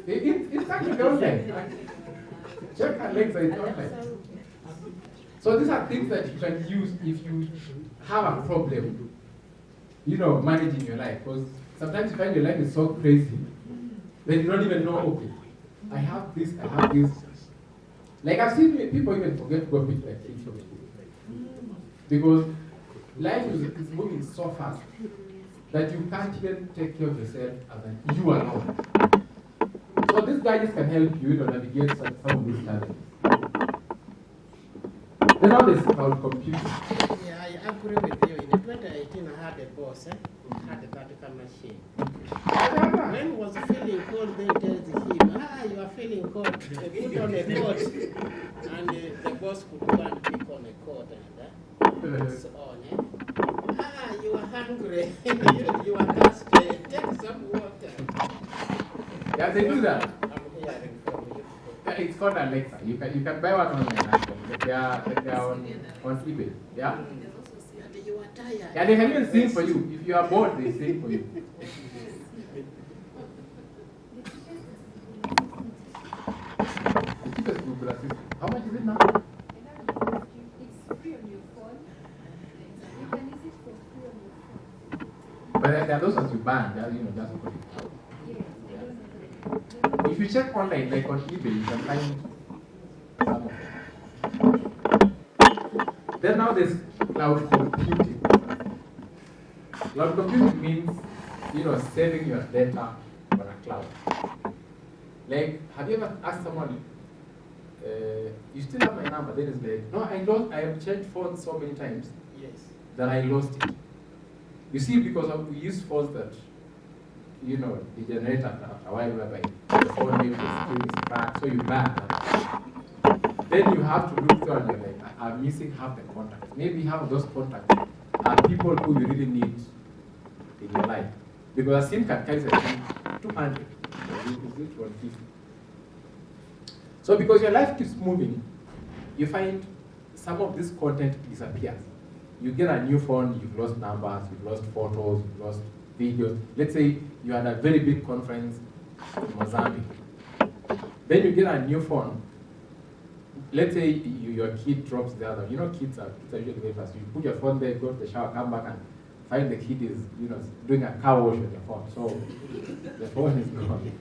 It's actually online. Check her links, it's online. So these are things that you can use if you have a problem, managing your life. Because sometimes you find your life is so crazy that you don't even know, okay, I have this. Like I've seen people even forget to go pick their kids from school. Because life is moving so fast that you can't even take care of yourself as you alone. So these guys can help you to navigate some of these challenges. Then now there's cloud computing. Yeah, I agree with you. In 2018, I had a boss, had a vertical machine. When he was feeling cold, they tells him, you are feeling cold. Put on a coat. And the boss could go and pick on a coat and so on. You are hungry. You are thirsty. Take some water. Yeah, they do that. I'm hearing from you. It's called Alexa. You can buy one online. They are on eBay. Yeah? You are tired. Yeah, they can even sing for you. If you are bored, they sing for you. The cheapest Google Assistant. How much is it now? It's free on your phone. You can use it for free on your phone. But there are those ones you ban. That's what if you check online, like on eBay, you can find some of them. Then now there's cloud computing. Cloud computing means, saving your data on a cloud. Like, have you ever asked someone, you still have my number? Then it's like, no, I have changed phones so many times that I lost it. You see, because we use phones that, degenerate after a while, whereby the phone name is cracked, so you ban that. Then you have to look through and you're like, I'm missing half the contacts. Maybe half of those contacts are people who you really need in your life. Because a SIM card carries 200, is it 150? So because your life keeps moving, you find some of this content disappears. You get a new phone, you've lost numbers, you've lost photos, you've lost videos. Let's say you had a very big conference in Mozambique. Then you get a new phone. Let's say your kid drops the other. Kids are usually very fast. You put your phone there, go to the shower, come back and find the kid is doing a car wash with your phone. So the phone is gone.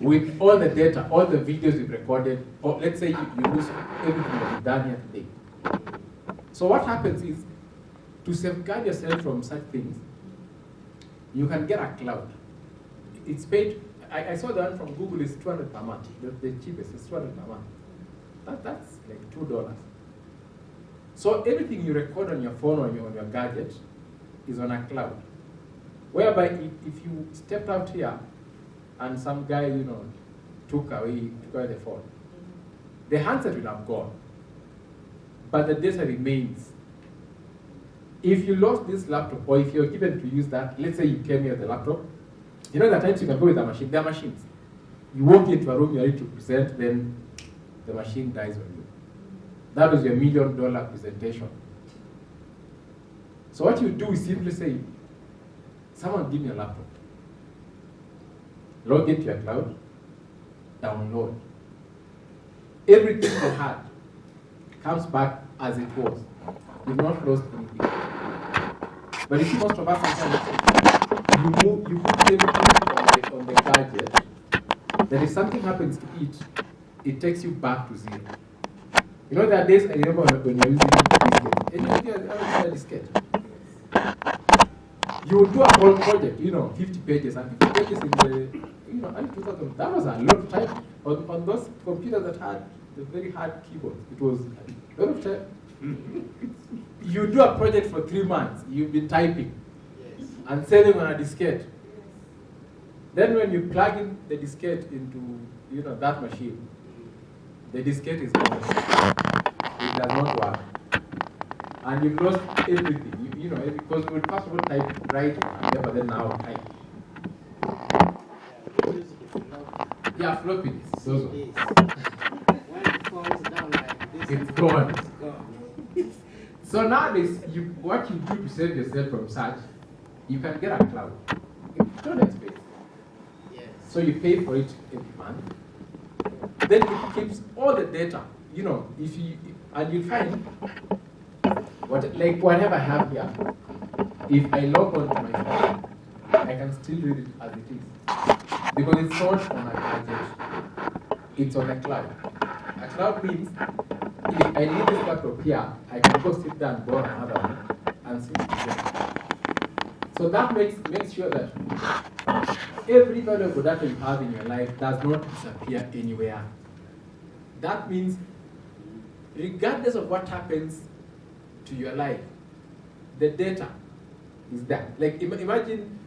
With all the data, all the videos you've recorded, or let's say you lose everything that you've done here today. So what happens is, to safeguard yourself from such things, you can get a cloud. It's paid. I saw the one from Google is $200 per month. The cheapest is $200 per month. That's like $2. So everything you record on your phone or on your gadget is on a cloud. Whereby if you stepped out here and some guy, took away the phone, the handset will have gone. But the data remains. If you lost this laptop, or if you're given to use that, let's say you came here with the laptop, there are times you can go with a machine. There are machines. You walk into a room, you're ready to present, then the machine dies on you. That was your $1 million presentation. So what you do is simply say, someone give me a laptop. Log into your cloud, download. Everything you had comes back as it was. You've not lost anything. But if most of us sometimes you put everything on the gadget, that if something happens to it, it takes you back to zero. There are days I remember when you're using diskette. And you a diskette. You would do a whole project, 50 pages, and 50 pages in the, early 2000. That was a lot of time on those computers that had the very hard keyboards. It was a lot of time. You do a project for 3 months, you've been typing and selling on a diskette. Then when you plug in the diskette into that machine, the diskette is gone. It does not work. And you've lost everything. Because you would first of all type right but then now type. Yeah, floppy disk. Those ones. When it falls down like this, It's gone. it's gone. So nowadays, what you do to save yourself from such, you can get a cloud. It's not expensive. Yes. So you pay for it every month. Then it keeps all the data. You know, if you and you find whatever I have here, if I log on to my phone, I can still read it as it is. Because it's not on a gadget, it's on a cloud. A cloud means if I need this laptop here, I can go sit down, borrow another one, and sit again. So that makes sure that every valuable data you have in your life does not disappear anywhere. That means regardless of what happens to your life, the data is there. Like imagine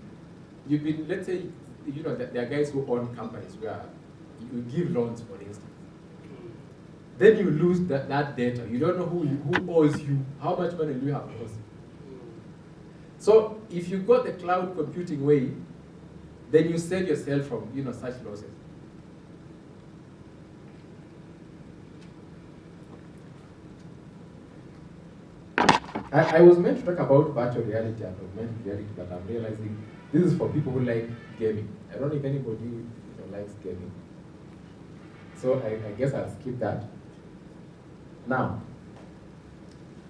you've been, let's say, you know, that there are guys who own companies where you give loans, for instance. Then you lose that data. You don't know who owes you, how much money do you have owes. So if you got the cloud computing way, then you save yourself from, you know, such losses. I was meant to talk about virtual reality and augmented reality, but I'm realizing this is for people who like gaming. I don't know if anybody likes gaming. So I guess I'll skip that. Now,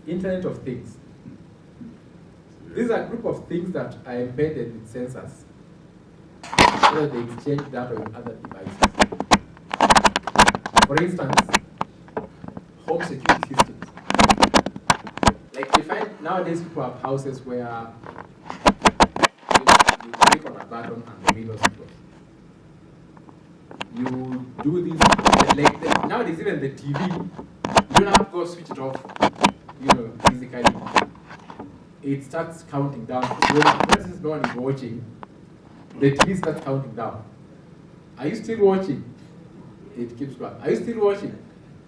Internet of Things. These are a group of things that are embedded with sensors so that they exchange data with other devices. For instance, home security systems. Like you find nowadays people have houses where you click on a button and the windows close. You do this, like nowadays even the TV, you don't have to go switch it off, you know, physically. It starts counting down. When no one is watching, the TV starts counting down. Are you still watching? It keeps going. Are you still watching?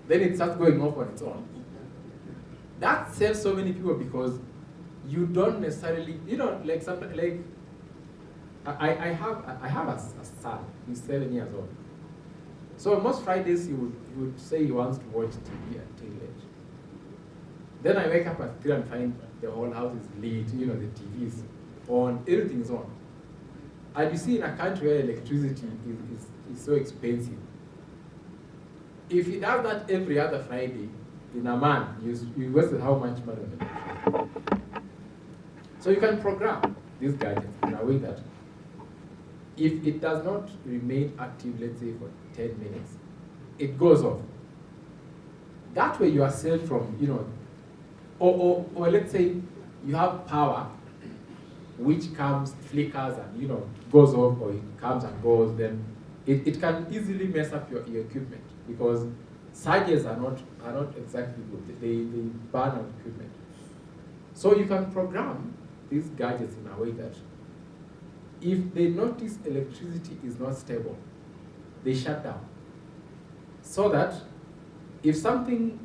Then it starts going off on its own. That saves so many people because you don't necessarily, you know, like something like I have a son. He's 7 years old. So most Fridays he would say he wants to watch TV until late. Then I wake up at 3 and find the whole house is lit, you know, the TV is on, everything is on. And you see in a country where electricity is so expensive, if he does that every other Friday, in a month, you wasted how much money on electricity. So you can program these gadgets in a way that if it does not remain active, let's say for 10 minutes, it goes off. That way you are saved from, you know, or let's say you have power which comes, flickers and, you know, goes off, or it comes and goes, then it can easily mess up your equipment because surges are not exactly good. They burn out equipment. So you can program these gadgets in a way that if they notice electricity is not stable, they shut down. So that if something,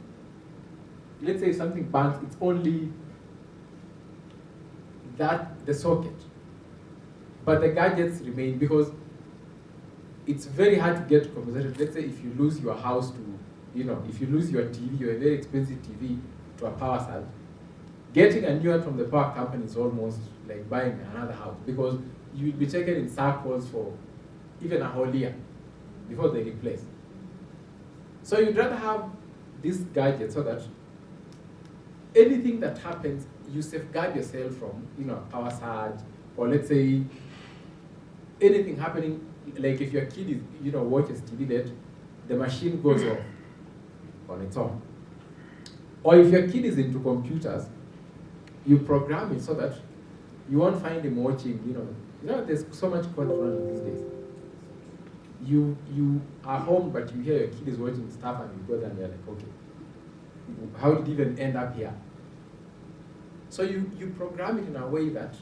let's say something burns, it's only the socket. But the gadgets remain because it's very hard to get compensated. Let's say if you lose your house to, you know, if you lose your TV, your very expensive TV to a power surge, getting a new one from the power company is almost like buying another house because you'll be taken in circles for even a whole year before they replace. So you'd rather have this gadget so that anything that happens, you safeguard yourself from, you know, power surge, or let's say anything happening, like if your kid is, you know, watches TV late, the machine goes off on its own. Or if your kid is into computers, you program it so that you won't find him watching, you know, there's so much content running these days. You are home, but you hear your kid is watching stuff and you go there and you're like, okay, how did it even end up here? So you program it in a way that